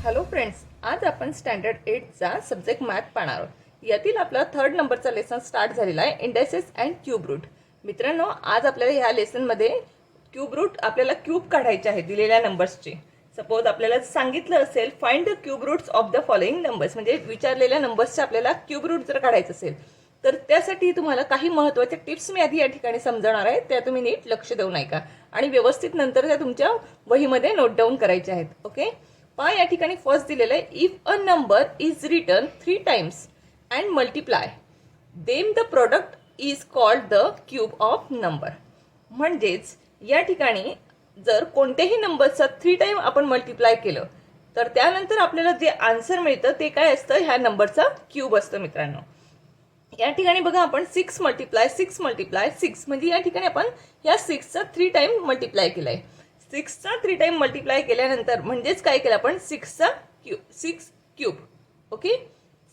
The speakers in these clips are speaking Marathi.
हॅलो फ्रेंड्स, आज आपण स्टँडर्ड 8चा सब्जेक्ट मॅथ पाहणार आहोत। यातील आपला 3rd नंबरचा लेसन स्टार्ट झालेला आहे, इंडेक्सेस अँड क्यूब रूट। मित्रांनो, आज आपल्याला ह्या लेसनमध्ये क्यूब रूट आपल्याला क्यूब काढायचे आहे दिलेल्या नंबर्सचे। सपोज आपल्याला सांगितलं असेल find the cube roots of the following numbers, म्हणजे विचारलेल्या नंबर्सचे आपल्याला क्यूब रूट जर काढायचं असेल तर त्यासाठी तुम्हाला काही महत्त्वाच्या टिप्स मी आधी या ठिकाणी समजवणार आहे, त्या तुम्ही नीट लक्ष देऊन ऐका आणि व्यवस्थित नंतर त्या तुमच्या वहीमध्ये नोट डाऊन करायच्या आहेत। ओके, पहा या ठिकाणी फर्स्ट दिलेलं आहे, if a number is written 3 times and multiply then the product is called the cube of number. म्हणजेच या ठिकाणी जर कोणत्याही नंबरचा 3 टाइम आपण मल्टिप्लाय केलं तर त्यानंतर आपल्याला जे आन्सर मिळतं ते काय असतं, ह्या नंबरचा क्यूब असतं। मित्रांनो, या ठिकाणी बघा आपण 6 मल्टिप्लाय 6 म्हणजे या ठिकाणी आपण या 6चा 3 टाइम मल्टिप्लाय केलाय। 6चा 3 टाइम मल्टिप्लाय केल्यानंतर म्हणजेच काय केलं आपण 6चा क्यूब 6 क्यूब। ओके,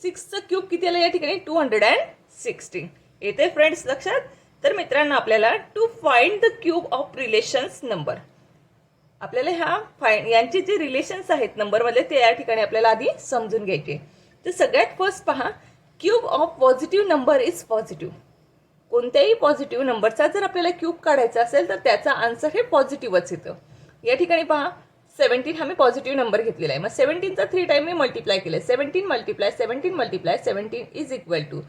6चा क्यूब किती आला या ठिकाणी 216 येते फ्रेंड्स लक्षात। तर मित्रांनो, आपल्याला to find the cube of relations number, आपल्याला यांचे जे रिलेशन्स आहेत नंबरमध्ये ते या ठिकाणी आपल्याला आधी समजून घ्यायचे। तर सगळ्यात फर्स्ट पहा, cube of positive number is positive. कोणत्याही पॉझिटिव्ह नंबरचा जर आपल्याला क्यूब काढायचा असेल तर त्याचा आन्सर हे पॉझिटिव्हच येतं। या ठिकाणी पहा 17 हा मी पॉझिटिव्ह नंबर घेतलेला आहे, मग 17चा 3 टाइम मी मल्टिप्लाय केले। 17 मल्टिप्लाय 17 इज इक्वल टू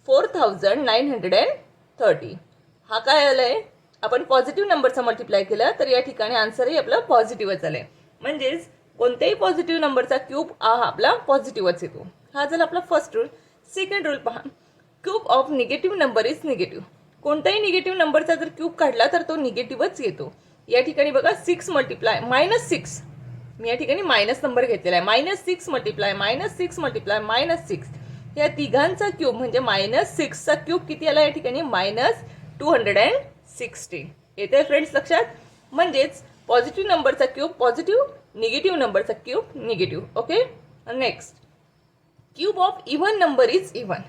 4930। हा काय आलाय, आपण पॉझिटिव्ह नंबरचा मल्टिप्लाय केला तर या ठिकाणी आन्सरही आपला पॉझिटिव्हच आलाय। म्हणजेच कोणत्याही पॉझिटिव्ह नंबरचा क्यूब हा आपला पॉझिटिव्हच येतो। हा झाला आपला फर्स्ट रूल। सेकंड रूल पहा, cube of negative number is negative. कोणत्याही निगेटिव्ह नंबरचा जर क्यूब काढला तर तो निगेटिव्हच येतो। या ठिकाणी बघा 6 मल्टिप्लाय -6, मी या ठिकाणी मायनस नंबर घेतलेला आहे। -6 मल्टिप्लाय -6 या तिघांचा क्यूब म्हणजे -6चा क्यूब किती आला या ठिकाणी -216 येते फ्रेंड्स लक्षात। म्हणजेच पॉझिटिव्ह नंबरचा क्यूब पॉझिटिव्ह, निगेटिव्ह नंबरचा cube negative. Okay, next, cube of even number is even.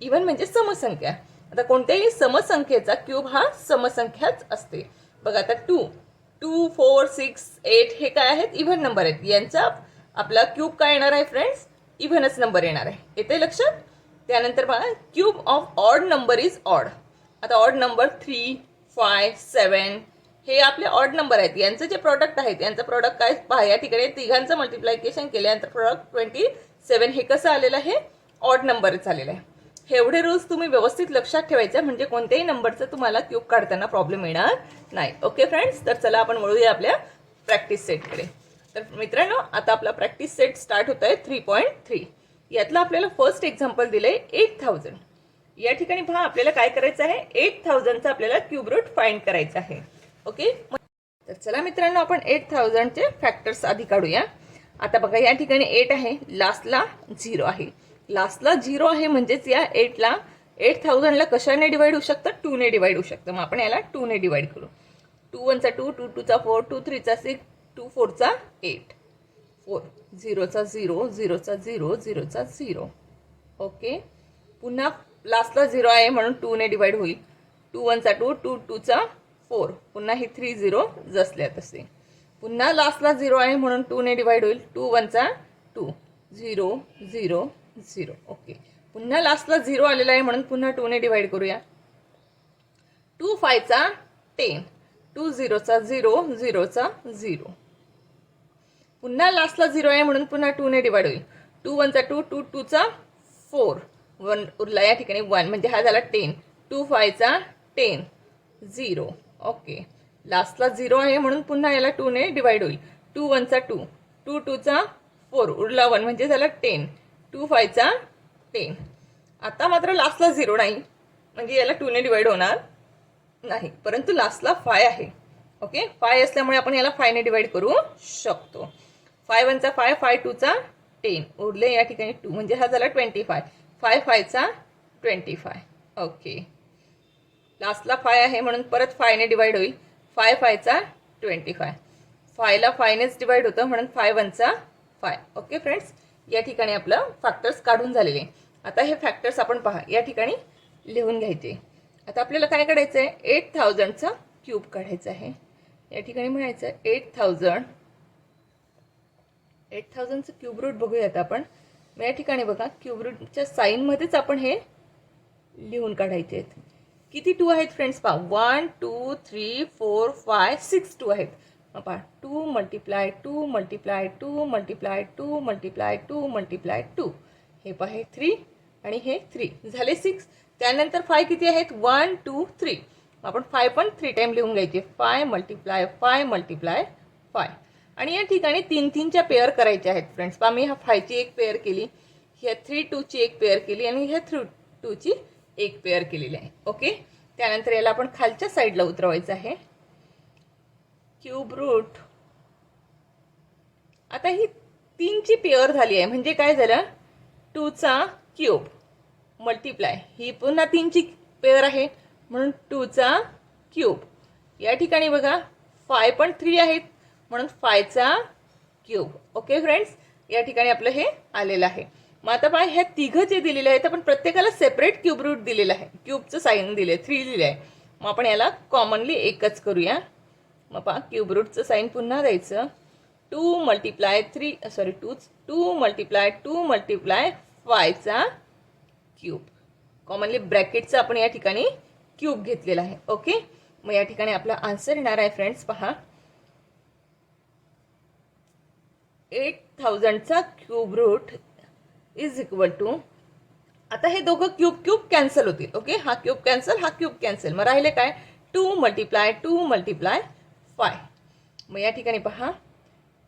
Even म्हणजे समसंख्या। आता कोणत्याही समसंख्येचा क्यूब हा समसंख्याच असते। बघा आता 2, 4, 6, 8 हे काय आहेत, इव्हन नंबर आहेत। यांचा आपला क्यूब काय येणार आहे फ्रेंड्स, इव्हनच नंबर येणार आहे, येते लक्षात। त्यानंतर बघा, cube of odd number is odd. आता ऑड नंबर 3, 5, 7 हे आपले ऑड नंबर आहेत। यांचं जे प्रोडक्ट आहेत, यांचं प्रोडक्ट काय पहा, या ठिकाणी तिघांचं मल्टिप्लिकेशन केल्यानंतर प्रोडक्ट 27 हे कसं आलेलं आहे, ऑड नंबरच आलेलं आहे। हे एवढे रूल्स तुम्ही व्यवस्थित लक्षात ठेवायचे, म्हणजे कोणत्याही नंबरचं तुम्हाला क्यूब काढताना प्रॉब्लेम येणार नाही। ओके फ्रेंड्स, तर चला आपण वळूया आपल्या प्रॅक्टिस सेटकडे। तर मित्रांनो, आता आपला प्रॅक्टिस सेट स्टार्ट होत आहे 3.3। यातलं आपल्याला फर्स्ट एक्झाम्पल दिलंय 8000। या ठिकाणी पहा आपल्याला काय करायचं आहे, 8000चा आपल्याला क्यूब रूट फाइंड करायचा आहे। ओके, तर चला मित्रांनो, आपण 8000चे फॅक्टर्स आधी काढूया। आता बघा या ठिकाणी 8 आहे, लास्टला 0 आहे। लास्टला 0 आहे म्हणजेच या 8000ला कशाने डिवाइड होऊ शकतं, 2 ने डिवाइड होऊ शकतं। मग आपण याला 2 ने डिवाइड करू। 2 1 चा 2, 2 2 चा 4, 2 3 चा 6, 2 4 चा 8, 4 0 चा 0, 0 चा 0, 0 चा 0। ओके, पुन्हा लास्टला 0 आहे म्हणून 2 ने डिवाइड होईल। 2 1 चा 2, 2 2 चा 4, पुन्हा ही 3 0 जसल्या तसे। पुन्हा लास्टला 0 आहे म्हणून 2 ने डिवाइड होईल। 2 1 चा 2, 0 0 0। ओके, पुन्हा लास्टला 0 आलेला आहे म्हणून पुन्हा 2 ने डिवाइड करूया। 2 5 चा 10, 2 0 चा 0, 0 चा 0। पुन्हा लास्टला 0 आहे म्हणून पुन्हा 2 ने डिवाइड होईल। 2 1 चा 2, 2 2 चा 4, 1 उरला या ठिकाणी 1 म्हणजे हा झाला 10। 2 5 चा 10, 0। ओके, लास्टला 0 आहे म्हणून पुन्हा याला 2 ने डिवाइड होईल। 2 1 चा 2, 2 2 चा 4 उरला 1 म्हणजे झाला 10। 2 5 चा 10। आता मात्र लास्टला 0 नाही म्हणजे याला 2 ने डिवाइड होणार नाही, परंतु लास्टला 5 आहे। ओके, 5 असल्यामुळे आपण याला 5 ने डिवाइड करू शकतो। 5 1 चा 5, 5 2 चा 10 उरले या ठिकाणी 2 म्हणजे हा झाला 25। 5 5 चा 25। ओके, लास्टला 5 आहे म्हणून परत 5 ने डिवाइड होईल। 5 5 चा 25, 5 ला 5 नेच डिवाइड होतं म्हणून 5 1 चा 5। ओके फ्रेंड्स, या ठिकाणी आपलं फॅक्टर्स काढून झालेले। आता हे फॅक्टर्स आपण पहा या ठिकाणी लिहून घ्यायचे। आता आपल्याला काय काढायचं आहे, 8000चा क्यूब काढायचा आहे। या ठिकाणी म्हणायचं 8000 8000चं क्यूब रूट बघूयात आपण. मग या ठिकाणी बघा क्यूब रूटच्या साईनमध्येच आपण हे लिहून काढायचे आहेत. किती 2 आहेत फ्रेंड्स पहा. 1 2 3 4 5 6 2 आहेत. मग पहा 2 multiply 2 multiply 2 multiply 2 multiply 2 multiply 2. हे पहा हे 3 आणि हे 3 झाले 6. त्यानंतर 5 किती आहेत. 1 2 3. आपण 5 पण 3 टाइम लिहून घ्यायचे. 5 मल्टिप्लाय 5 मल्टिप्लाय 5. आणि या ठिकाणी 3 3च्या पेअर करायच्या आहेत फ्रेंड्स पहा. मी ह्या 5ची एक पेअर केली, ह्या 3 2ची एक पेअर केली आणि ह्या 3 2ची एक पेअर केलेली आहे. ओके. त्यानंतर याला आपण खालच्या साईडला उतरवायचं आहे. क्यूब रूट आता ही 3ची पेअर झाली आहे म्हणजे काय झालं. 2चा क्यूब मल्टिप्लाय ही पुन्हा 3ची पेअर आहे म्हणून 2चा क्यूब. या ठिकाणी बघा 5 पण 3 आहेत म्हणून 5चा क्यूब. ओके फ्रेंड्स, या ठिकाणी आपलं हे आलेलं आहे. मग आता पहा ह्या तिघं जे दिलेले आहेत आपण प्रत्येकाला सेपरेट क्यूब रूट दिलेलं आहे. क्यूबचं साईन दिले 3 दिले आहे. मग आपण याला कॉमनली एकच करूया. मग पहा क्यूब रूटचं साईन पुन्हा द्यायचं. 2 मल्टिप्लाय 3 सॉरी 2 मल्टिप्लाय 2 मल्टिप्लाय 5चा क्यूब. कॉमनली ब्रॅकेटचा आपण या ठिकाणी क्यूब घेतलेला आहे. ओके. मग या ठिकाणी आपला आन्सर येणार आहे फ्रेंड्स पहा 8000चा cube root is equal to. आता हे दोघं क्यूब क्यूब कॅन्सल होतील. ओके. हा क्यूब कॅन्सल, हा क्यूब कॅन्सल. मग राहिले काय 2 मल्टिप्लाय 2 मल्टिप्लाय 5. मग या ठिकाणी पहा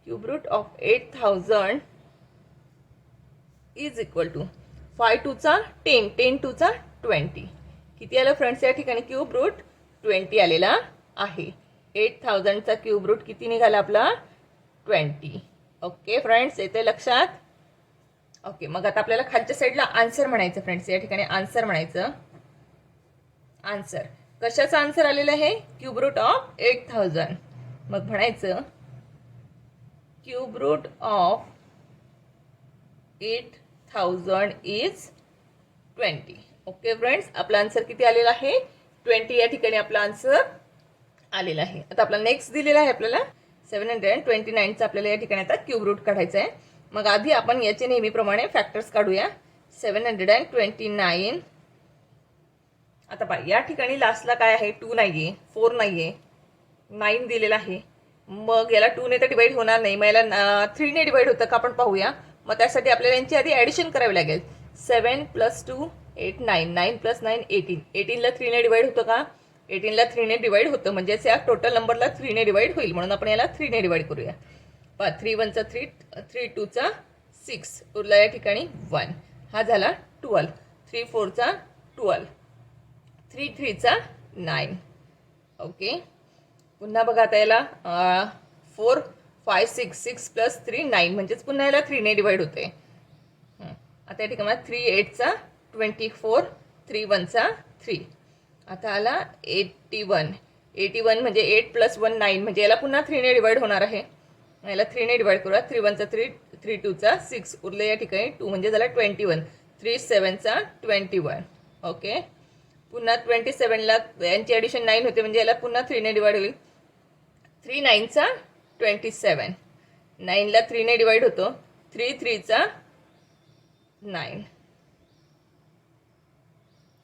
cube root of 8000 is equal to 5 2चा 10 10 2चा 20. किती आलं फ्रेंड्स या ठिकाणी क्यूब रूट 20 आलेला आहे. 8000चा क्यूब रूट किती निघाला आपला 20. ओके फ्रेंड्स, येते लक्षात. ओके. मग आता आपल्याला खालच्या साईडला आन्सर म्हणायचं फ्रेंड्स. या ठिकाणी आन्सर म्हणायचं. आन्सर कशाचा आन्सर आलेला आहे क्यूब रूट ऑफ 8000. मग म्हणायचं cube root of 8000 is 20. Okay friends, आपला आन्सर किती आलेला आहे 20. या ठिकाणी आपला आन्सर आलेला आहे. आता आपला नेक्स्ट दिलेला आहे आपल्याला 729चा. आपल्याला या ठिकाणी आता क्यूब रूट काढायचा आहे. मग आधी आपण याचे नेहमीप्रमाणे फॅक्टर्स काढूया. 729. आता पहा या ठिकाणी लास्टला काय आहे 2 नाहीये, 4 नाहीये, 9 दिलेला आहे. मग याला 2 ने तर डिवाइड होणार नाही. मग याला 3 ने डिवाइड होतं का आपण पाहूया. मग त्यासाठी आपल्याला यांची आधी ॲडिशन करावी लागेल. 7 + 2 8 9 9 + 9 18. 18ला 3 ने डिवाइड होतं का. 18ला 3 ने डिवाइड होतं म्हणजे या टोटल नंबरला 3 ने डिवाइड होईल म्हणून आपण याला 3 ने डिवाइड करूया. 3 1चा 3 3 2चा 6 उरला या ठिकाणी 1. हा झाला 12. 3 4चा 12 3 3चा 9. ओके. पुन्हा बघा आता याला 4 5 6 6 + 3 9 म्हणजेच पुन्हा याला 3 ने डिवाइड होते. आता या ठिकाणी 3 8चा 24 3 1चा 3. आता आला 81. 81 म्हणजे 8 + 1 9 म्हणजे याला पुन्हा 3 ने डिवाइड होणार आहे. याला 3 ने डिवाइड करूया. 3 1चा 3 3 2चा 6 उरले या ठिकाणी 2 म्हणजे झाला 21. 3 7चा 21. ओके. पुन्हा 27ला यांची ॲडिशन 9 होते म्हणजे याला पुन्हा 3 ने डिवाइड होईल. 3 9चा 27. 9ला 3 ने डिवाइड होतो. 3 3चा 9.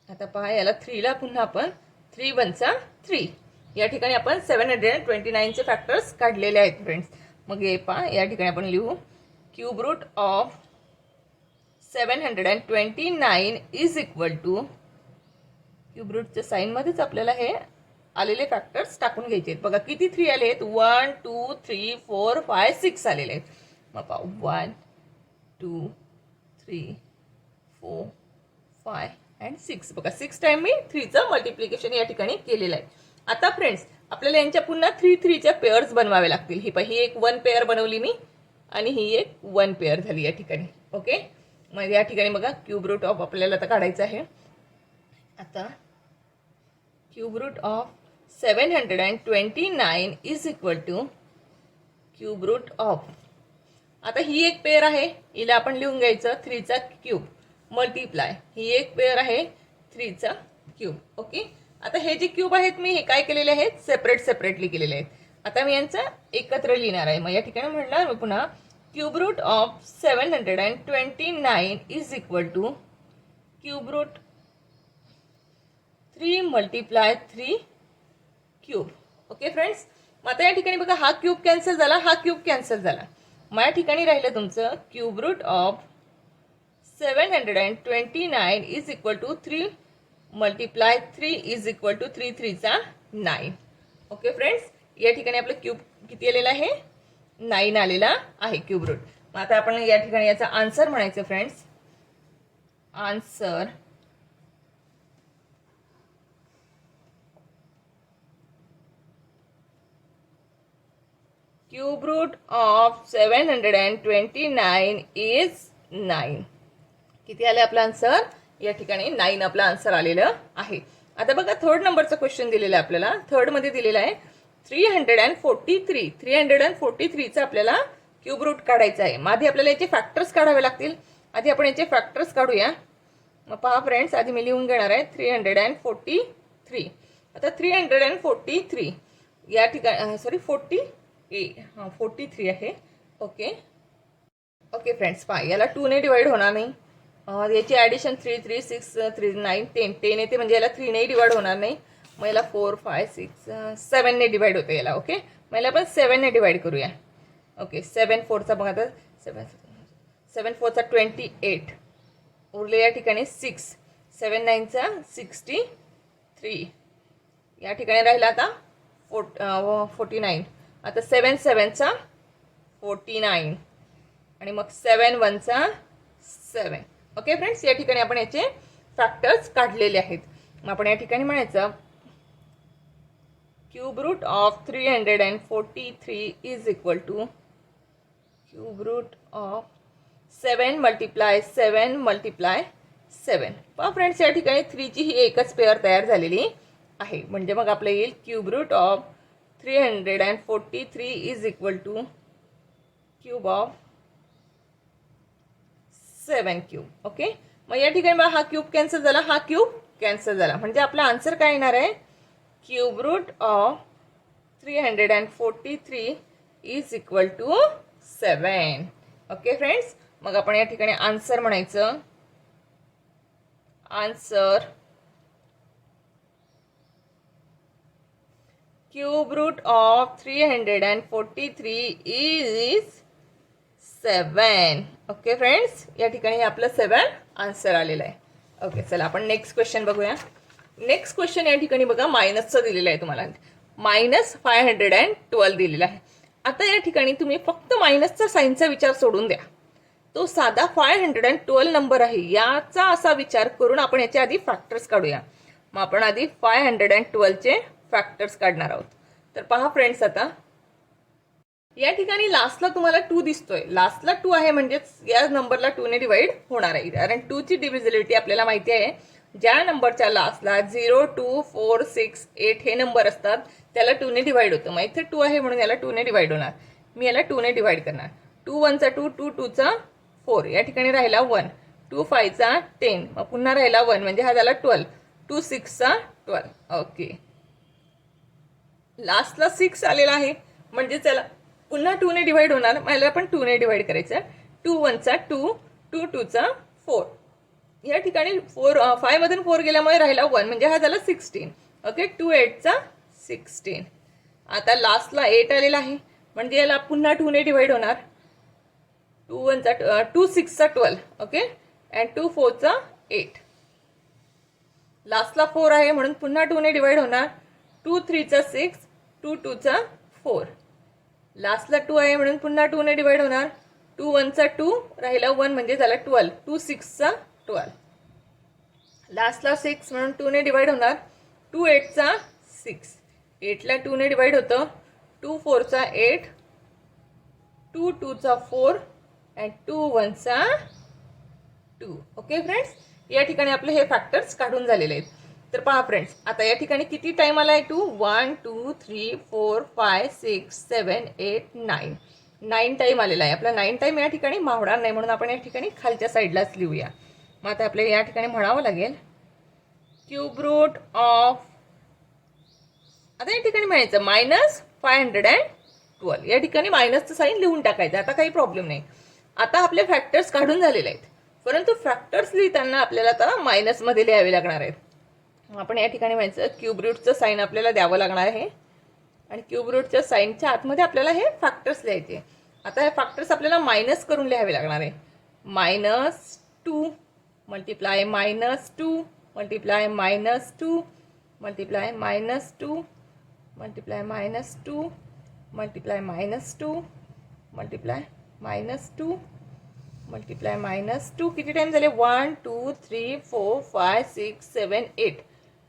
आता पहा याला 3ला पुन्हा आपण 3 1चा 3. या ठिकाणी आपण 729चे फॅक्टर्स काढलेले आहेत फ्रेंड्स. मग हे पहा या ठिकाणी आपण लिहू cube root of 729 is equal to. Cube रूटच्या साईनमध्येच आपल्याला हे आलेले फॅक्टर्स टाकून घ्यायचे आहेत. बघा किती 3 आले आहेत 1 2 3 4 5 6 आलेले आहेत. मग पहा 1 2 3 4 5 and 6. बघा 6 टाइम मी 3चं मल्टिप्लिकेशन या ठिकाणी केलेलं आहे. आता फ्रेंड्स आपल्याला यांच्या पुन्हा 3 3च्या पेअर्स बनवावे लागतील. ही एक 1 पेअर बनवली मी आणि ही एक 1 पेअर झाली या ठिकाणी. ओके. मग या ठिकाणी बघा क्यूब रूट ऑफ आपल्याला आता काढायचं आहे. आता cube root of 729 is equal to cube root of. आता ही एक पेअर आहे हिला आपण लिहून घ्यायचं 3चा क्यूब मल्टिप्लाय. ही एक पेअर आहे 3चा क्यूब. ओके. आता हे जे क्यूब आहेत मी हे काय केलेले आहेत सेपरेटली केलेले आहेत. आता मी यांचं एकत्र लिहिणार आहे. मग या ठिकाणी म्हणणार मी पुन्हा cube root of 729 is equal to cube root 3 multiply 3 cube. Okay friends, मग आता या ठिकाणी बघा हा क्यूब कॅन्सल झाला, हा क्यूब कॅन्सल झाला. मग या ठिकाणी राहिलं तुमचं cube root of 729 is equal to 3 multiply 3 is equal to 3 3 9. Okay friends, या ठिकाणी आपलं क्यूब किती आलेला आहे? 9 आलेला आहे क्यूब रूट. मग आता आपण या ठिकाणी याचा आन्सर म्हणायचं friends. Answer cube root of 729 is 9. किती आले आपला आन्सर? या ठिकाणी 9 आपला आन्सर आलेलं आहे. आता बघा थर्ड नंबरचा क्वेश्चन दिलेला आहे आपल्याला. थर्ड मध्ये दिलेला आहे 343. 343चा आपल्याला क्यूब रूट काढायचा आहे. मग आधी आपल्याला याचे फॅक्टर्स काढावे लागतील. आधी आपण याचे फॅक्टर्स काढूया. मग पहा फ्रेंड्स, आधी मी लिहून घेणार आहे 343. आता 343 या ठिकाणी 43 आहे. ओके ओके फ्रेंड्स, पहा याला 2 ने डिवाइड होणार नाही. याची ॲडिशन 3 3 6 3 9 10 येते, म्हणजे याला 3 ने डिवाइड होणार नाही. मग याला 4 5 6 7 ने डिवाइड होते याला. ओके, मग याला आपण 7 ने डिवाइड करूया. ओके, 7 4चा बघा आता 7 4चा 28 उरले या ठिकाणी 6. 7 9चा 63. या ठिकाणी राहिला आता 49. आता 7 7चा 49 आणि मग 7 1चा 7. ओके फ्रेंड्स, या ठिकाणी आपण याचे फॅक्टर्स काढलेले आहेत. मग आपण या ठिकाणी म्हणायचं cube root of 343 is equal to cube root of 7 multiply 7 multiply 7. पहा फ्रेंड्स, या ठिकाणी 3 ची ही एकच पेअर तयार झालेली आहे. म्हणजे मग आपलं येईल cube root of 343 is equal to cube of 7 cube. Okay, मग या ठिकाणी हा क्यूब कॅन्सल झाला, हा क्यूब कॅन्सल झाला, म्हणजे आपला आन्सर काय येणार आहे? Cube root of 343 is equal to 7. Okay friends, मग आपण या ठिकाणी आन्सर म्हणायचं. Answer cube root of 343 is 7. Okay friends, या ठिकाणी आपलं 7 आन्सर आलेलं आहे. ओके, चला आपण नेक्स्ट क्वेश्चन बघूया. नेक्स्ट क्वेश्चन या ठिकाणी बघा मायनसचं दिलेलं आहे तुम्हाला. -512 दिलेला आहे. आता या ठिकाणी तुम्ही फक्त मायनसचा साईनचा विचार सोडून द्या. तो साधा 512 नंबर आहे, याचा असा विचार करून आपण याच्या आधी फॅक्टर्स काढूया. मग आपण आधी 512चे फॅक्टर्स काढणार आहोत. तर पहा फ्रेंड्स, आता या ठिकाणी लास्टला तुम्हाला 2 दिसतोय. लास्टला 2 आहे म्हणजेच या नंबरला 2 ने डिवाइड होणार आहे, कारण 2 ची डिव्हिजिबिलिटी आपल्याला माहिती आहे. ज्या नंबरच्या लास्टला 0 2 4 6 8 हे नंबर असतात त्याला 2 ने डिवाइड होतं. मग इथे 2 आहे म्हणून याला 2 ने डिवाइड होणार. मी याला 2 ने डिवाइड करणार. 2 1 चा 2, 2 2 चा 4, या ठिकाणी राहिला 1. 2 5 चा 10, मग पुन्हा राहिला 1, म्हणजे हा झाला 12. 2 6 चा 12. ओके, लास्टला 6 आलेला आहे म्हणजे त्याला पुन्हा 2 ने डिवाइड होणार. मला पण 2 ने डिवाइड करायचं. 2 1 चा 2, 2 2 चा 4, या ठिकाणी 5 मधून 4 गेल्यामुळे राहिला 1, म्हणजे हा झाला 16. ओके, 2 8 चा 16. आता लास्टला 8 आलेला आहे म्हणजे याला पुन्हा 2 ने डिवाइड होणार. 2 1 चा 2 6 चा 12. ओके, अँड 2 4 चा 8. लास्टला 4 आहे म्हणून पुन्हा 2 ने डिवाइड होणार. 2 3 चा 6, 2 2 चा 4. लास्टला 2 आहे म्हणून पुन्हा 2 ने डिवाइड होणार. 2 1 चा 2, राहिला 1, म्हणजे झाला 12. 2 6 चा 12. लास्टला 6 म्हणून 2 ने डिवाइड होणार. 2 8 चा 6, 8 ला 2 ने डिवाइड होतं. 2 4 चा 8, 2 2 चा 4, अँड 2 1 चा 2. ओके फ्रेंड्स, या ठिकाणी आपले हे फॅक्टर्स काढून झालेले आहेत. तर पहा फ्रेंड्स, आता या ठिकाणी किती टाइम आलाय? 2 1 2 3 4 5 6 7 8 9. 9 टाइम आलेला आहे. आपला 9 टाइम या ठिकाणी मावणार नाही म्हणून आपण या ठिकाणी खालच्या साईडलाच लिहूया. मग आता आपल्याला या ठिकाणी म्हणावं लागेल क्यूब रूट ऑफ, आता या ठिकाणी म्हणायचं -512 12. या ठिकाणी मायनसचं साईन लिहून टाकायचं, आता काही प्रॉब्लेम नाही. आता आपले फॅक्टर्स काढून झालेले आहेत, परंतु फॅक्टर्स लिहिताना आपल्याला आता मायनसमध्ये लिहावे लागणार आहेत. आपण या ठिकाणी म्हणायचं क्यूब रूटचं साईन आपल्याला द्यावं लागणार आहे आणि क्यूब रूटच्या साईनच्या आतमध्ये आपल्याला हे फॅक्टर्स लिहायचे. आता हे फॅक्टर्स आपल्याला मायनस करून लिहावे लागणार आहे. -2 multiply -2 multiply -2 multiply -2 multiply -2 multiply -2 multiply -2 multiply -2. किती टाइम झाले? 1 2 3 4 5 6 7 8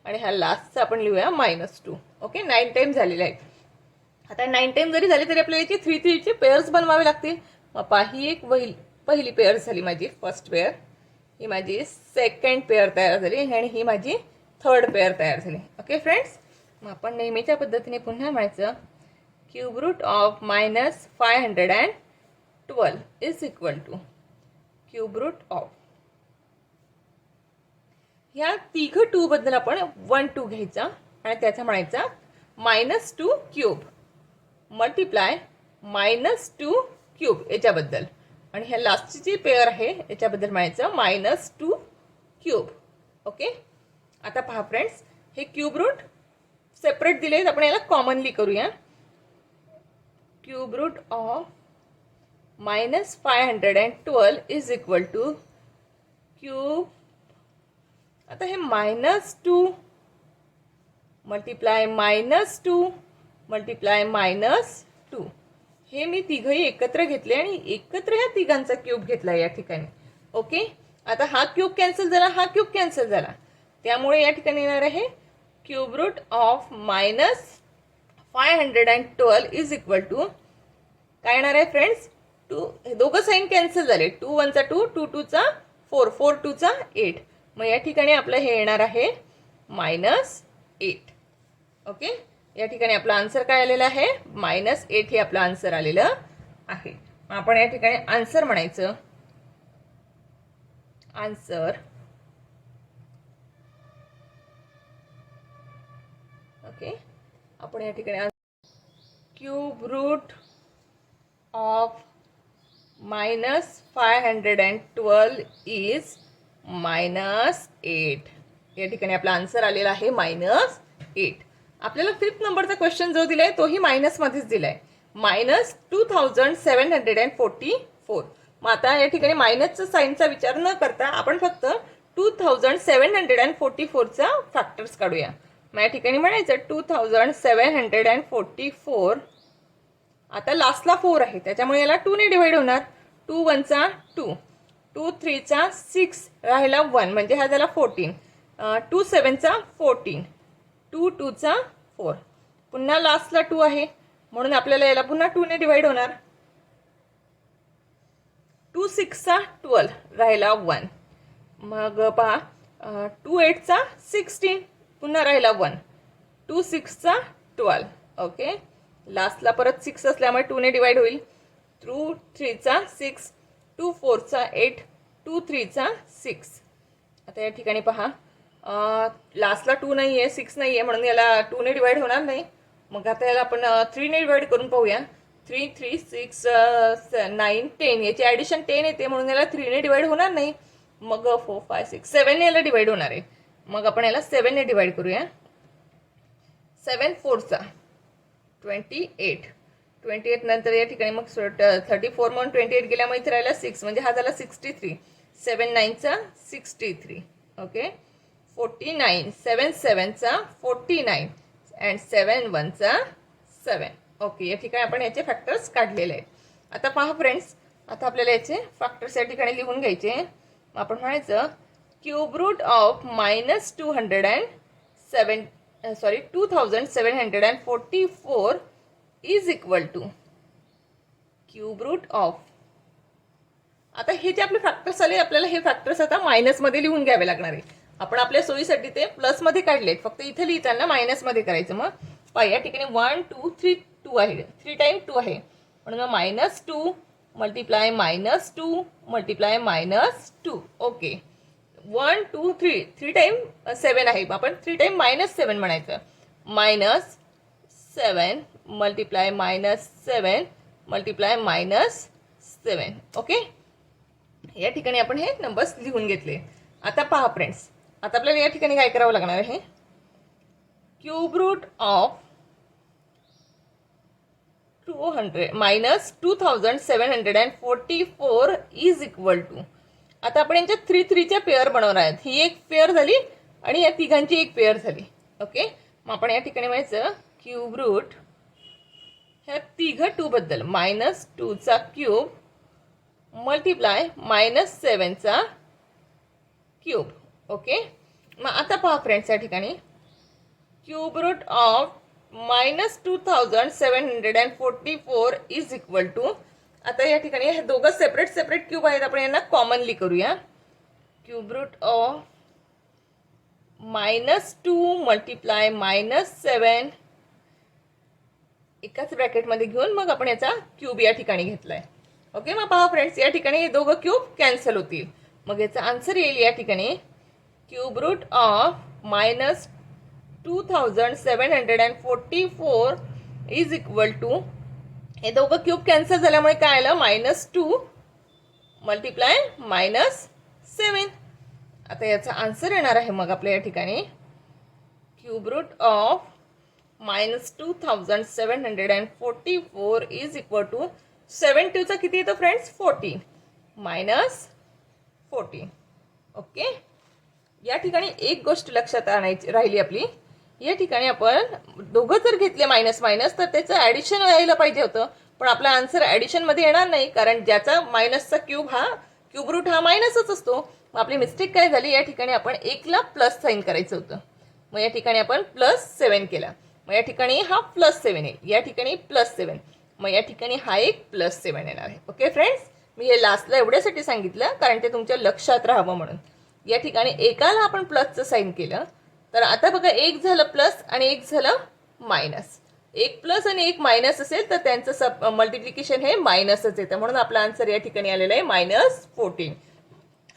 आणि हा लास्टचा आपण लिहूया -2. ओके, 9 टाइम झालेले आहेत. आता 9 टाइम जरी झाले तरी आपल्याला याची 3 3 चे पेअर्स बनवावे लागतील. मग ही एक पहिली पेअर झाली माझी फर्स्ट पेअर, ही माझी सेकंड पेअर तयार झाली आणि ही माझी थर्ड पेअर तयार झाली. ओके फ्रेंड्स, मग आपण नेहमीच्या पद्धतीने पुन्हा म्हणायचं cube root of -512 is equal to cube root of, ह्या तिघ 2 बद्दल आपण 1 2 घ्यायचा आणि त्याचा म्हणायचा -2 क्यूब मल्टिप्लाय -2 क्यूब याच्याबद्दल, आणि ह्या लास्टची जी पेअर आहे याच्याबद्दल म्हणायचं -2 क्यूब. ओके, आता पहा फ्रेंड्स, हे क्यूब रूट सेपरेट दिले, आपण याला कॉमनली करूया. Cube root of -512 is equal to cube, आता हे -2 मल्टिप्लाय -2 मल्टिप्लाय -2, हे मी तिघही एकत्र घेतले आणि एकत्र ह्या तिघांचा क्यूब घेतला या ठिकाणी. ओके, आता हा क्यूब कॅन्सल झाला, हा क्यूब कॅन्सल झाला, त्यामुळे या ठिकाणी येणार आहे cube root of -512 is equal to काय येणार आहे फ्रेंड्स? 2, हे दोघं साईन कॅन्सल झाले, 2 1 चा 2, 2 2 चा 4, 4 2 चा 8. मग या ठिकाणी आपलं हे येणार आहे -8. ओके, या ठिकाणी आपला आन्सर काय आलेला आहे? -8 हे आपलं आन्सर आलेलं आहे. आपण या ठिकाणी आन्सर म्हणायचं, आन्सर. ओके, आपण या ठिकाणी क्यूब रूट ऑफ -512 इज -8. या ठिकाणी आपला आन्सर आलेला आहे -8. आपल्याला 5th नंबरचा क्वेश्चन जो दिलाय तोही मायनसमध्येच दिलाय, -2744. मग आता या ठिकाणी मायनसचा साईनचा विचार न करता आपण फक्त 2744चा फॅक्टर्स काढूया. मग या ठिकाणी म्हणायचं 2744. आता लास्टला 4 आहे त्याच्यामुळे याला 2 ने डिवाइड होणार. 2 1 चा 2, 2 3 चा 6 राहिला 1 म्हणजे हा झाला 14, 2 7 चा 14, 2 2 चा 4, पुन्हा लास्टला 2 आहे म्हणून आपल्याला याला पुन्हा 2 ने डिवाइड होणार. 2 6 चा 12 राहिला 1, मग पहा 2 8 चा 16 पुन्हा राहिला 1, 2 6 चा 12. ओके, लास्टला परत 6 असल्यामुळे 2 ने डिवाइड होईल. 2 3 चा 6, 2 4 चा 8, 2 3 चा 6. आता या ठिकाणी पहा लास्टला 2 नाही आहे, 6 नाही आहे म्हणून याला 2 ने डिवाइड होणार नाही. मग आता याला आपण 3 ने डिवाइड करून पाहूया. 3 3 6 9 10, याची ॲडिशन 10 येते म्हणून याला 3 ने डिवाइड होणार नाही. मग 4 5 6 7 ने याला डिवाइड होणार आहे. मग आपण याला 7 ने डिवाइड करूया. 7 4 चा 28, 28 नंतर या ठिकाणी मग 34 म्हणून 28 गेल्यामुळे इथे राहिला 6 म्हणजे हा झाला 63. 7 9 चा 63. ओके, 49, 7 7 चा 49 अँड 7 1 चा 7. ओके, या ठिकाणी आपण याचे फॅक्टर्स काढलेले आहेत. आता पहा फ्रेंड्स, आता आपल्याला याचे फॅक्टर्स या ठिकाणी लिहून घ्यायचे. आपण म्हणायचं cube root of -2744 is equal to cube root of. आता हे जे आपले फॅक्टर्स आले आपल्याला हे फॅक्टर्स आता मायनसमध्ये लिहून घ्यावे लागणार आहे. आपण आपल्या सोयीसाठी ते प्लसमध्ये काढलेत, फक्त इथे लिहिताना मायनसमध्ये करायचं. मग पहा या ठिकाणी 1 2 3 2 आहे, 3 टाइम 2 आहे म्हणून मग -2 मल्टिप्लाय -2 मल्टिप्लाय -2. ओके, 1 2 3, 3 टाइम 7 आहे, आपण 3 टाइम -7 म्हणायचं. -7 मल्टिप्लाय -7 मल्टिप्लाय -7. ओके, या ठिकाणी आपण हे नंबर्स लिहून घेतले. आता पहा फ्रेंड्स, आता आपल्याला या ठिकाणी काय करावं लागणार आहे, cube root of 2744 is equal to. आता आपण यांच्या 3 3च्या पेअर बनवणार आहेत. ही एक पेअर झाली आणि या तिघांची एक पेअर झाली. ओके, मग आपण या ठिकाणी म्हणायचं क्यूब रूट ह्या तिघ 2 बद्दल -2 चा क्यूब मल्टिप्लाय -7 चा क्यूब. ओके, मग आता पहा फ्रेंड्स, या ठिकाणी cube root of -2744 is equal to. आता या ठिकाणी हे दोघं सेपरेट क्यूब आहेत, आपण यांना कॉमनली करूया. क्यूब रूट ऑफ -2 मल्टिप्लाय -7 एकाच ब्रॅकेटमध्ये घेऊन मग आपण याचा क्यूब या ठिकाणी घेतलाय. ओके, मग पहा फ्रेंड्स, या ठिकाणी हे दोघं क्यूब कॅन्सल होतील. मग याचा आन्सर येईल या ठिकाणी cube root of -2744 is equal to. हे दोघं क्यूब कॅन्सल झाल्यामुळे काय आलं, -2 मल्टिप्लाय -7. आता याचा आन्सर येणार आहे मग आपल्या या ठिकाणी cube root of -2744 is equal to 7 2 चा किती येतो फ्रेंड्स, 14 -14. ओके, या ठिकाणी एक गोष्ट लक्षात आणायची राहिली आपली. या ठिकाणी आपण दोघं जर घेतले मायनस तर त्याचं ॲडिशन यायला पाहिजे होतं, पण आपला आन्सर ॲडिशनमध्ये येणार नाही, कारण ज्याचा मायनसचा क्यूब रूट हा मायनसच असतो. मग आपली मिस्टेक काय झाली, या ठिकाणी आपण 1 ला प्लस साईन करायचं होतं. मग या ठिकाणी आपण +7 केला. मग या ठिकाणी हा +7 येईल, या ठिकाणी +7. मग या ठिकाणी हा एक +7 येणार आहे. ओके फ्रेंड्स, मी हे लास्टला एवढ्यासाठी सांगितलं कारण ते तुमच्या लक्षात राहावं म्हणून. या ठिकाणी एकाला आपण प्लसचं साईन केलं, तर आता बघा एक झालं प्लस आणि एक झालं मायनस. एक प्लस आणि एक मायनस असेल तर त्यांचं मल्टिप्लिकेशन हे मायनसच येतं, म्हणून आपला आन्सर या ठिकाणी आलेला आहे -14.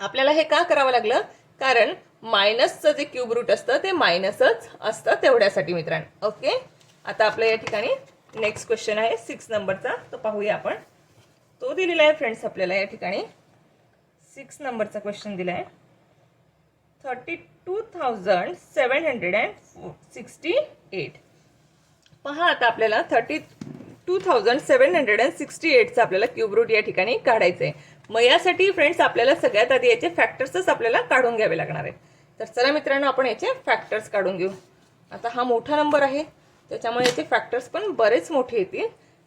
आपल्याला हे का करावं लागलं, कारण मायनसचं जे क्यूब रूट असतं ते मायनसच असतं, तेवढ्यासाठी मित्रांनो. ओके, आता आपल्या या ठिकाणी नेक्स्ट क्वेश्चन आहे 6 नंबरचा, तो पाहूया आपण. तो दिलेला आहे फ्रेंड्स आपल्याला या ठिकाणी 6 नंबरचा क्वेश्चन दिला आहे 32,768. पहा, आता आपल्याला 32,768 चा आपल्याला क्यूब रूट या ठिकाणी काढायचं आहे. मग यासाठी फ्रेंड्स आपल्याला सगळ्यात आधी याचे फॅक्टर्सच आपल्याला काढून घ्यावे लागणार आहेत. तर चला मित्रांनो, आपण याचे फॅक्टर्स काढून घेऊ. आता हा मोठा नंबर आहे, त्याच्यामुळे याचे फॅक्टर्स पण बरेच मोठे येतील,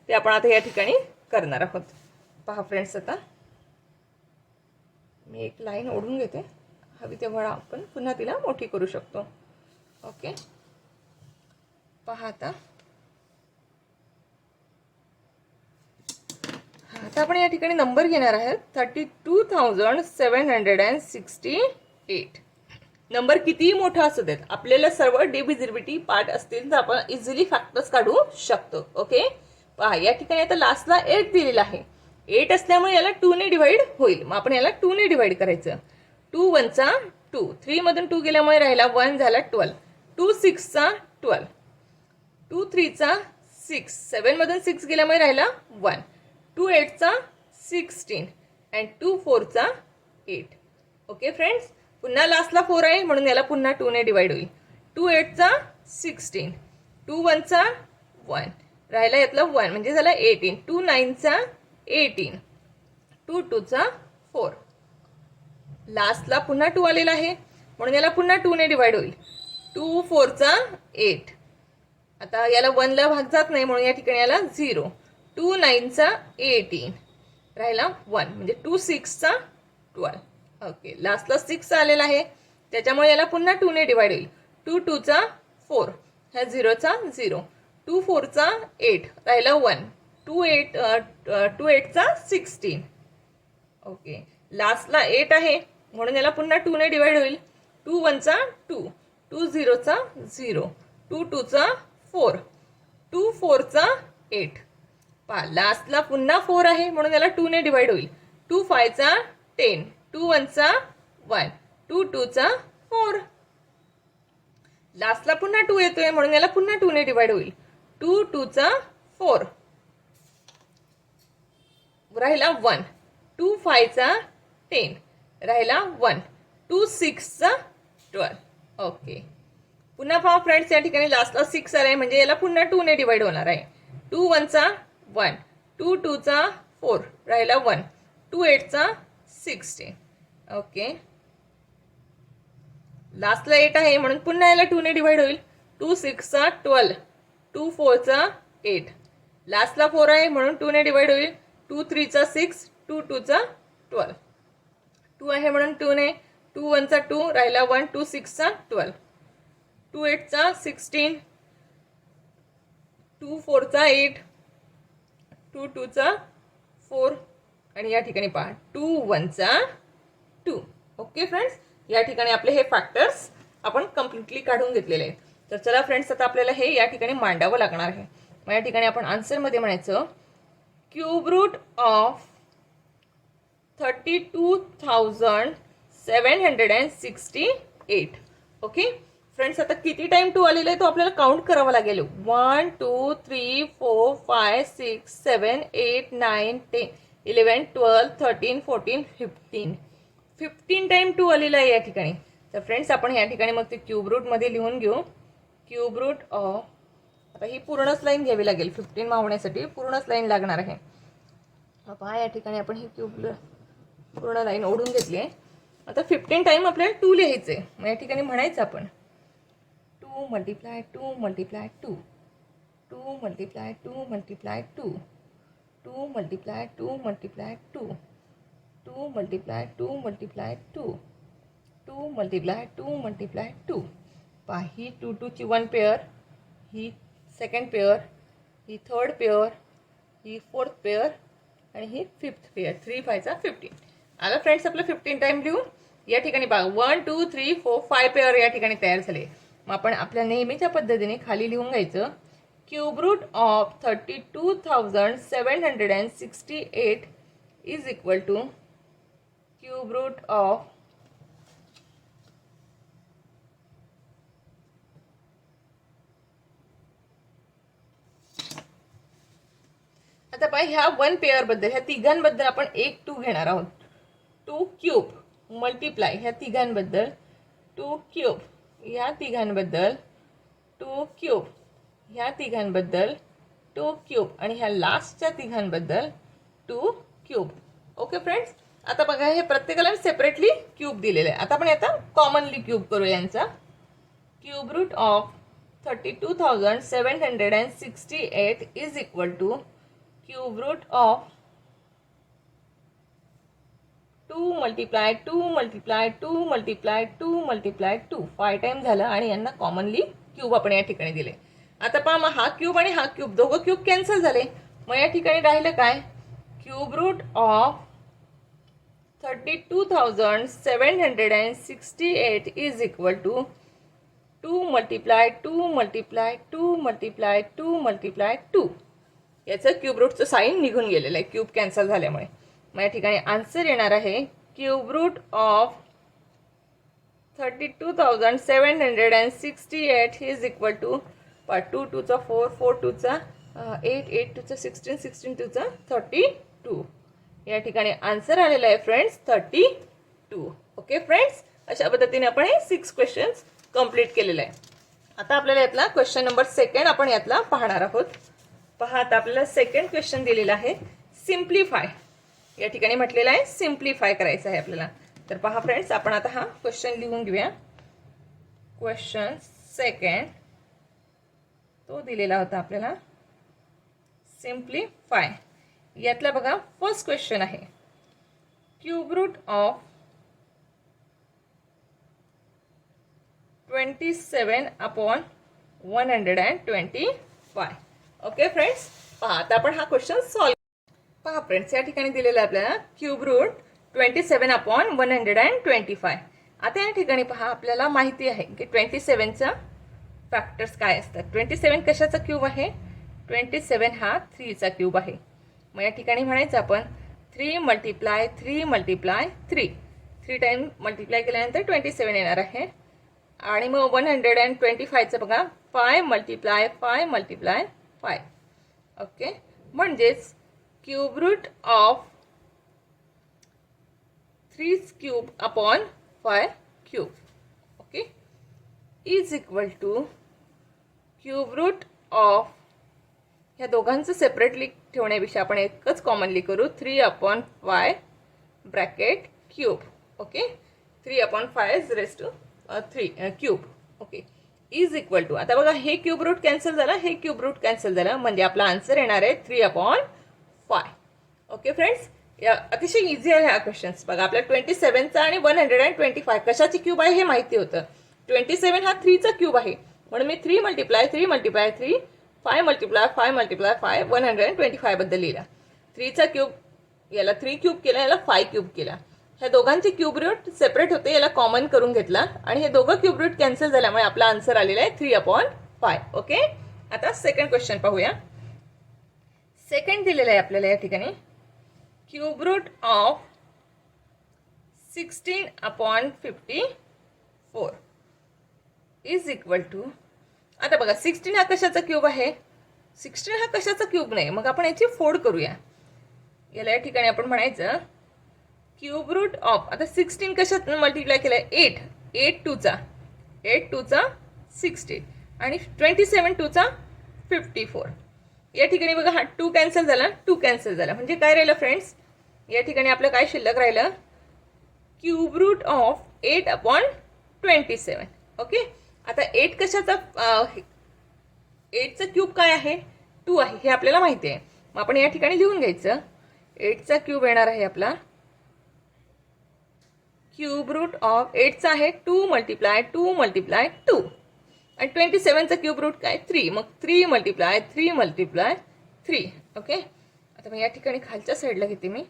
ते आपण आता या ठिकाणी करणार आहोत. पहा फ्रेंड्स, आता मी एक लाईन ओढून घेते, हवी तेव्हा आपण पुन्हा तिला मोठी करू शकतो. ओके, पहा आता आपण या ठिकाणी नंबर घेणार आहोत 32,768. नंबर कितीही मोठा असू देत, आपल्याला सर्व डिव्हिजिबिलिटी पार्ट असतील तर आपण इझिली फॅक्टर्स काढू शकतो. ओके, पहा या ठिकाणी आता लास्टला 8 दिलेला आहे. 8 असल्यामुळे याला 2 ने डिवाइड होईल. मग आपण याला 2 ने डिवाइड करायचं. 2 1 चा 2, 3 मधून 2 गेल्यामुळे राहिला 1, झाला 12. 2 6 चा 12, 2 3 चा 6, 7 मधून 6 गेल्यामुळे राहिला 1. 2 8 चा 16 अँड 2 4 चा 8. ओके फ्रेंड्स, पुन्हा लास्टला 4 आहे म्हणून याला पुन्हा 2 ने डिवाइड होईल. 2 8 चा 16, 2 1 चा 1, राहिला यातला 1 म्हणजे झाला 18. 2 9 चा 18, 2 2 चा 4. लास्टला पुन्हा 2 आलेला आहे म्हणून याला पुन्हा 2 ने डिवाइड होईल. 2 4 चा 8. आता याला 1 ला भाग जात नाही म्हणून या ठिकाणी याला 0. 2 9 चा 18, राहिला 1 म्हणजे 2 6 चा 12. ओके, लास्टला 6 आलेला आहे त्याच्यामुळे याला पुन्हा 2 ने डिवाइड होईल. 2 2 चा 4, ह्या 0 चा 0. 2 4 चा 8, राहिला 1. 2 8 चा 16. ओके, लास्टला 8 आहे म्हणून याला पुन्हा 2 ने डिवाइड होईल. 2 1 चा 2, 2 0 चा 0, 2 2 चा 4, 2 4 चा 8. पहा लास्टला पुन्हा 4 आहे म्हणून याला 2 ने डिवाइड होईल. 2 5 चा 10, 2 1 चा 1, 2 2 चा 4. लास्टला पुन्हा 2 येतोय म्हणून याला पुन्हा 2 ने डिवाइड होईल. 2 2 चा 4 राहिला 1, 2 5चा 10 राहिला 1, 2 6चा 12. ओके, पुन्हा पहा फ्रेंड्स, या ठिकाणी लास्टला 6 आलाय म्हणजे याला पुन्हा 2 ने डिवाइड होणार आहे. 2 1चा 1, 2 2चा 4 राहिला 1, 2 8चा 16. ओके, लास्टला 8 आहे म्हणून पुन्हा याला 2 ने डिवाइड होईल. 2 6चा 12, 2 4चा 8, लास्टला 4 आहे म्हणून 2 ने डिवाइड होईल. 2 3चा 6, 2 2चा 12, 2 आहे म्हणून 2 ने, 2 1चा 2 राहिला 1, 2 6चा 12, 2 8चा 16, 2 4चा 8, 2 2चा 4 आणि या ठिकाणी पहा 2 1चा 2. ओके फ्रेंड्स, या ठिकाणी आपले हे फॅक्टर्स आपण कम्प्लिटली काढून घेतलेले आहेत. तर चला फ्रेंड्स, आता आपल्याला हे या ठिकाणी मांडावं लागणार आहे. मग या ठिकाणी आपण आन्सरमध्ये म्हणायचं cube root of 32,768. Okay friends, आता किती टाइम 2 आलेला आहे तो आपल्याला काउंट करावा लागेल. 1 2 3 4 5 6 7 8 9 10 11 12 13 14 15. 15 टाइम 2 आलेला आहे या ठिकाणी. तर फ्रेंड्स, आपण या ठिकाणी मग ते क्यूब रूट मध्ये लिहून घेऊ. क्यूब रूट ऑफ, आता ही पूर्णच लाईन घ्यावी लागेल. 15 मावण्यासाठी पूर्णच लाईन लागणार आहे. पहा या ठिकाणी आपण ही क्यूब पूर्ण लाईन ओढून घेतली आहे. आता 15 टाइम आपल्याला 2 लिहायचे. मग या ठिकाणी म्हणायचं आपण 2 multiply 2 multiply 2, 2 multiply 2 multiply 2, 2 multiply 2 multiply 2, 2 multiply 2 multiply 2, 2 multiply 2 multiply 2. पहा ही 2 2 ची 1 पेअर, ही सेकंड पेअर, ही थर्ड पेअर, ही फोर्थ पेअर आणि ही फिफ्थ पेअर. 3 5चा 15 आला फ्रेंड्स आपलं 15 टाइम लिहून. या ठिकाणी बघा 1 2 3 4 5 पेअर या ठिकाणी तयार झाले. मग आपण आपल्या नेहमीच्या पद्धतीने खाली लिहून घ्यायचं cube root of 32,768 is equal to cube root of आता पहा ह्या 1 पेअर बद्दल, ह्या तिघांबद्दल आपण 1 2 घेणार आहोत. 2 क्यूब मल्टिप्लाय ह्या तिघांबद्दल, 2 क्यूब ह्या तिघांबद्दल, 2 क्यूब ह्या तिघांबद्दल, 2 क्यूब आणि ह्या लास्टच्या तिघांबद्दल 2 क्यूब. ओके फ्रेंड्स, आता बघा हे प्रत्येकाला सेपरेटली क्यूब दिलेले आहे. आता आपण आता कॉमनली क्यूब करू यांचा. Cube root of 32,768 is equal to cube root of 2 multiply 2 multiply 2 multiply 2 multiply 2. 5 time झालं आणि यांना कॉमनली क्यूब आपण या ठिकाणी दिले. आता पहा मग हा क्यूब आणि हा क्यूब दोघं क्यूब कॅन्सल झाले. मग या ठिकाणी राहिलं काय? Cube root of 32,768 is equal to 2 multiply 2 multiply 2 multiply 2 multiply 2. याचं क्यूब रूटचं साईन निघून गेलेलं आहे क्यूब कॅन्सल झाल्यामुळे. मग या ठिकाणी आन्सर येणार आहे cube root of 32,768 is equal to 2 2 चा 4 4 2 चा 8 8 2 चा 16 16 2 चा 32. या ठिकाणी आन्सर आलेला आहे फ्रेंड्स 32. ओके फ्रेंड्स, अशा पद्धतीने आपण हे 6 क्वेश्चन्स कंप्लीट केलेले आहे. आता आपल्याला यातला क्वेश्चन नंबर 2 आपण यातला पाहणार आहोत. पहा आता आपल्याला सेकंड क्वेश्चन दिलेला आहे सिम्प्लिफाय. या ठिकाणी म्हटलेलं आहे सिम्प्लिफाय करायचं आहे आपल्याला. तर पहा फ्रेंड्स, आपण आता हा क्वेश्चन लिहून घेऊया. क्वेश्चन सेकंड तो दिलेला होता आपल्याला सिम्प्लिफाय. यातला बघा फर्स्ट क्वेश्चन आहे cube root of 27/125. Okay friends, पहा आता आपण हा क्वेश्चन सॉल्व. पहा फ्रेंड्स, या ठिकाणी दिलेला आहे आपल्याला क्यूब रूट 27/125. आता या ठिकाणी पहा आपल्याला माहिती आहे की 27चा फॅक्टर्स काय असतात. 27 कशाचा क्यूब आहे? 27 हा 3चा क्यूब आहे. मग या ठिकाणी म्हणायचं आपण 3 मल्टिप्लाय 3 मल्टिप्लाय 3. 3 टाइम मल्टिप्लाय केल्यानंतर 27 येणार आहे. आणि मग 125चं बघा 5 मल्टिप्लाय 5 मल्टिप्लाय 5. ओके, म्हणजेच cube root of 3 cube upon 5 cube, okay, is equal to cube root of, ह्या दोघांचं सेपरेटली ठेवण्यापेक्षा आपण एकच कॉमनली करू, 3 upon 5 bracket cube, okay, 3 upon 5 raise to 3 cube, okay, is equal to, आता बघा हे क्यूब रूट कॅन्सल झाला, हे क्यूब रूट कॅन्सल झालं, म्हणजे आपला आन्सर येणार आहे 3 अपॉन 5. ओके फ्रेंड्स, या अतिशय इझी आहे हा क्वेश्चन्स. बघा आपल्या 27चा आणि 125 कशाची क्यूब आहे हे माहिती होतं. 27 हा 3चा क्यूब आहे, म्हणून मी 3 मल्टिप्लाय 3 मल्टिप्लाय 3 5 मल्टिप्लाय 5 मल्टिप्लाय 5 125 बद्दल लिहिला. 3चा क्यूब, याला 3 क्यूब केला, याला 5 क्यूब केला. ह्या दोघांचे क्यूब रूट सेपरेट होते, याला कॉमन करून घेतला आणि हे दोघं क्यूब रूट कॅन्सल झाल्यामुळे आपला आन्सर आलेला आहे 3 अपॉन 5. ओके, आता सेकंड क्वेश्चन पाहूया. सेकंड दिलेलं आहे आपल्याला या ठिकाणी, cube root of 16 upon 54 is equal to, आता बघा 16 हा कशाचा क्यूब आहे, 16 हा कशाचा क्यूब नाही, मग आपण याची फोड करूया. याला या ठिकाणी आपण म्हणायचं क्यूब रूट ऑफ, आता 16 कशात मल्टिप्लाय केलाय, 8 टूचा 16 आणि 27 टूचा 54. या ठिकाणी बघा हा 2 कॅन्सल झाला, 2 कॅन्सल झाला, म्हणजे काय राहिलं फ्रेंड्स, या ठिकाणी आपलं काय शिल्लक राहिलं, cube root of 8 upon 27. Okay, आता 8 कशाचा, 8चा क्यूब काय आहे, 2 आहे, हे आपल्याला माहिती आहे. मग आपण या ठिकाणी लिहून घ्यायचं, 8चा क्यूब येणार आहे आपला, क्यूब रूट ऑफ 8चा आहे 2 मल्टिप्लाय 2 मल्टिप्लाय 2 आणि 27चा क्यूब रूट काय 3, मग 3 मल्टिप्लाय 3 मल्टिप्लाय 3. ओके, आता मी या ठिकाणी खालच्या साईडला घेते मी.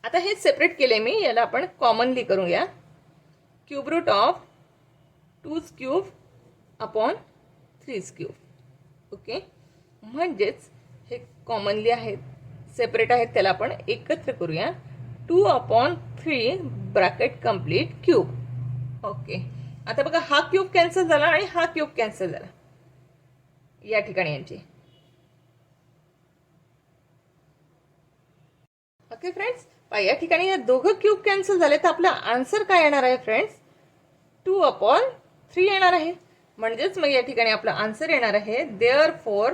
आता हे सेपरेट केले मी, याला आपण कॉमनली करूया. Cube root of 2 cube upon 3 cube. Okay, म्हणजेच हे कॉमनली आहेत, सेपरेट आहेत, त्याला आपण एकत्र करूया. 2 upon 3 bracket complete cube. Okay, आता बघा हा क्यूब कॅन्सल झाला आणि हा क्यूब कॅन्सल झाला या ठिकाणी यांची. ओके फ्रेंड्स, या ठिकाणी या दोघं क्यूब कॅन्सल झाले, तर आपला आन्सर काय येणार आहे फ्रेंड्स, 2 अपॉन 3 येणार आहे. म्हणजेच मग या ठिकाणी आपला आन्सर येणार आहे therefore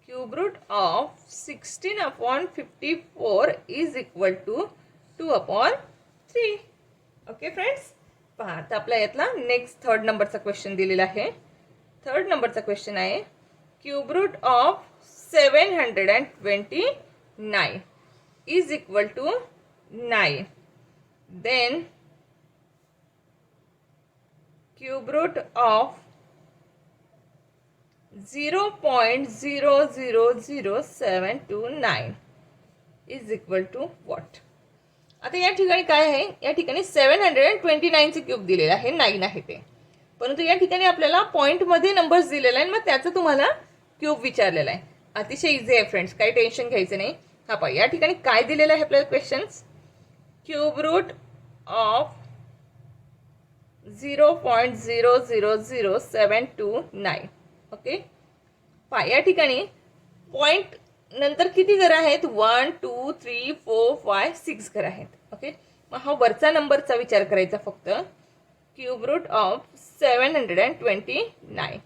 cube root of 16 upon 54 is equal to 2 upon 3. Okay friends, पहा आता आपल्या यातला नेक्स्ट थर्ड नंबरचा क्वेश्चन दिलेला आहे. थर्ड नंबरचा क्वेश्चन आहे cube root of 729 is equal to 9. Then cube root of 0.00079 is equal to what. आता या ठिकाणी काय आहे, या ठिकाणी 729 चे क्यूब दिलेले आहे, 9 आहे ते, परंतु या ठिकाणी आपल्याला पॉइंट मध्ये नंबर्स दिलेला आहे, मग त्याचं तुम्हाला क्यूब विचारलेला आहे. अतिशय इझी आहे फ्रेंड्स, काही टेन्शन घ्यायचं नाही. हा पहा या ठिकाणी काय दिलेलं आहे आपल्याला questions, cube root of 0.00079. Okay, पहा या ठिकाणी पॉइंट नंतर किती घरं आहेत, 1 2 3 4 5 6 घरं आहेत. ओके, मग हा वरचा नंबरचा विचार करायचा फक्त, क्यूब रूट ऑफ 729.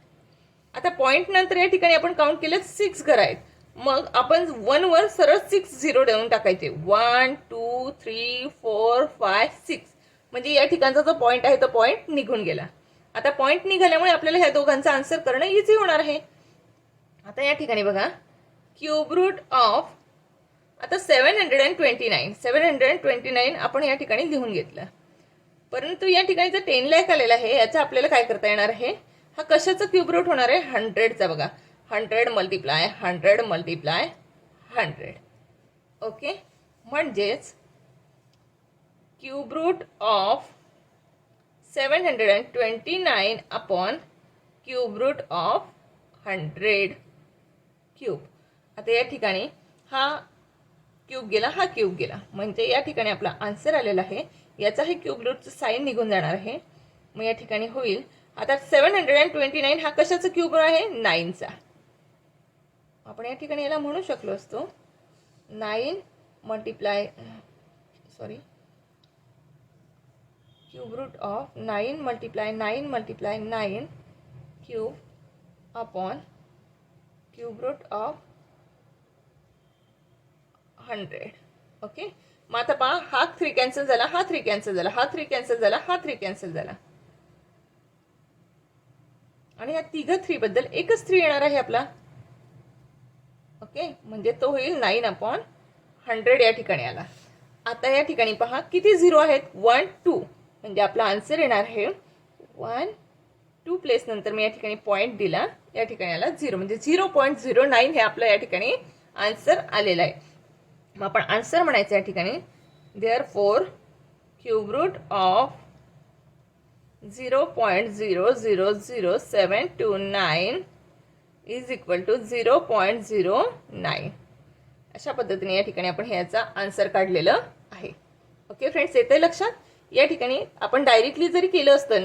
आता पॉइंट नंतर या ठिकाणी आपण काउंट केलं 6 घरं आहेत, मग आपण 1 वर सरळ 6 झिरो देऊन टाकायचे, 1 2 3 4 5 6, म्हणजे या ठिकाणचा जो पॉइंट आहे तो पॉइंट निघून गेला. आता पॉइंट निघाल्यामुळे आपल्याला ह्या दोघांचा आन्सर करणं इझी होणार आहे. आता या ठिकाणी बघा क्यूब रूट ऑफ, आता 729 आपण या ठिकाणी लिहून घेतलं, परंतु या ठिकाणी जर 10 लाख आलेला आहे, याचा आपल्याला काय करता येणार आहे, हा कशाचा क्यूब रूट होणार आहे, 100चा. बघा 100 मल्टिप्लाय 100 मल्टिप्लाय 100. ओके, म्हणजेच cube root of 729 upon cube root of 100 cube. आता या ठिकाणी हा क्यूब गेला, हा क्यूब गेला, म्हणजे या ठिकाणी आपला आन्सर आलेला आहे. याचा हे क्यूब रूटचं साइन निघून जाणार आहे, मग या ठिकाणी होईल. आता 729 हा कशाचा क्यूब आहे, 9चा. आपण या ठिकाणी याला म्हणू शकलो असतो 9 multiply cube root of 9 multiply 9 multiply 9 cube upon cube root of 100. Okay, मग आता पहा, हा 3 कॅन्सल झाला, हा 3 कॅन्सल झाला, हा 3 कॅन्सल झाला, हा 3 कॅन्सल झाला, आणि या तिघ 3 बद्दल एकच 3 येणार आहे आपला. ओके, म्हणजे तो होईल 9/100 या ठिकाणी आला. आता या ठिकाणी पहा किती 0 आहेत, 1 2, म्हणजे आपला आन्सर येणार आहे 1 2 प्लेस नंतर मी या ठिकाणी पॉईंट दिला, या ठिकाणी आला 0, म्हणजे 0.09 हे आपलं या ठिकाणी आन्सर आलेलं आहे. मग आपण आन्सर म्हणायचं या ठिकाणी therefore cube root of 0.0000729 is equal to 0.09. अशा पद्धतीने या ठिकाणी आपण ह्याचा आन्सर काढलेलं आहे. ओके फ्रेंड्स, येते लक्षात. या ठिकाणी आपण डायरेक्टली जरी केलं असतं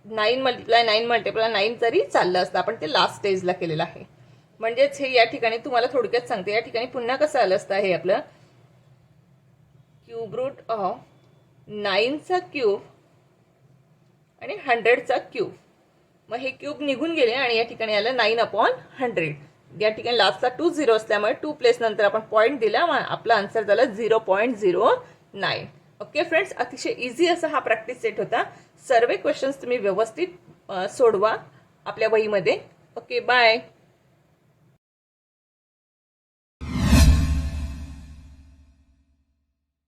9 मल्टिप्लाय 9 मल्टिप्लाय 9 जरी चाललं असतं, आपण ते लास्ट स्टेजला केलेलं आहे. म्हणजेच हे या ठिकाणी तुम्हाला थोडक्यात सांगते, या ठिकाणी पुन्हा कसं आलं असतं हे आपलं क्यूब रूट ऑफ 9चा क्यूब आणि 100चा क्यूब. मग हे क्यूब निघून गेले आणि या ठिकाणी आलं 9/100. या ठिकाणी लास्टचा 2 0 असल्यामुळे 2 प्लेस नंतर आपण पॉईंट दिला, आपला आन्सर झाला 0.09. ओके फ्रेंड्स, अतिशय इझी असा हा प्रॅक्टिस सेट होता. सर्व क्वेश्चन्स तुम्ही व्यवस्थित सोडवा आपल्या वहीमध्ये. Okay, bye.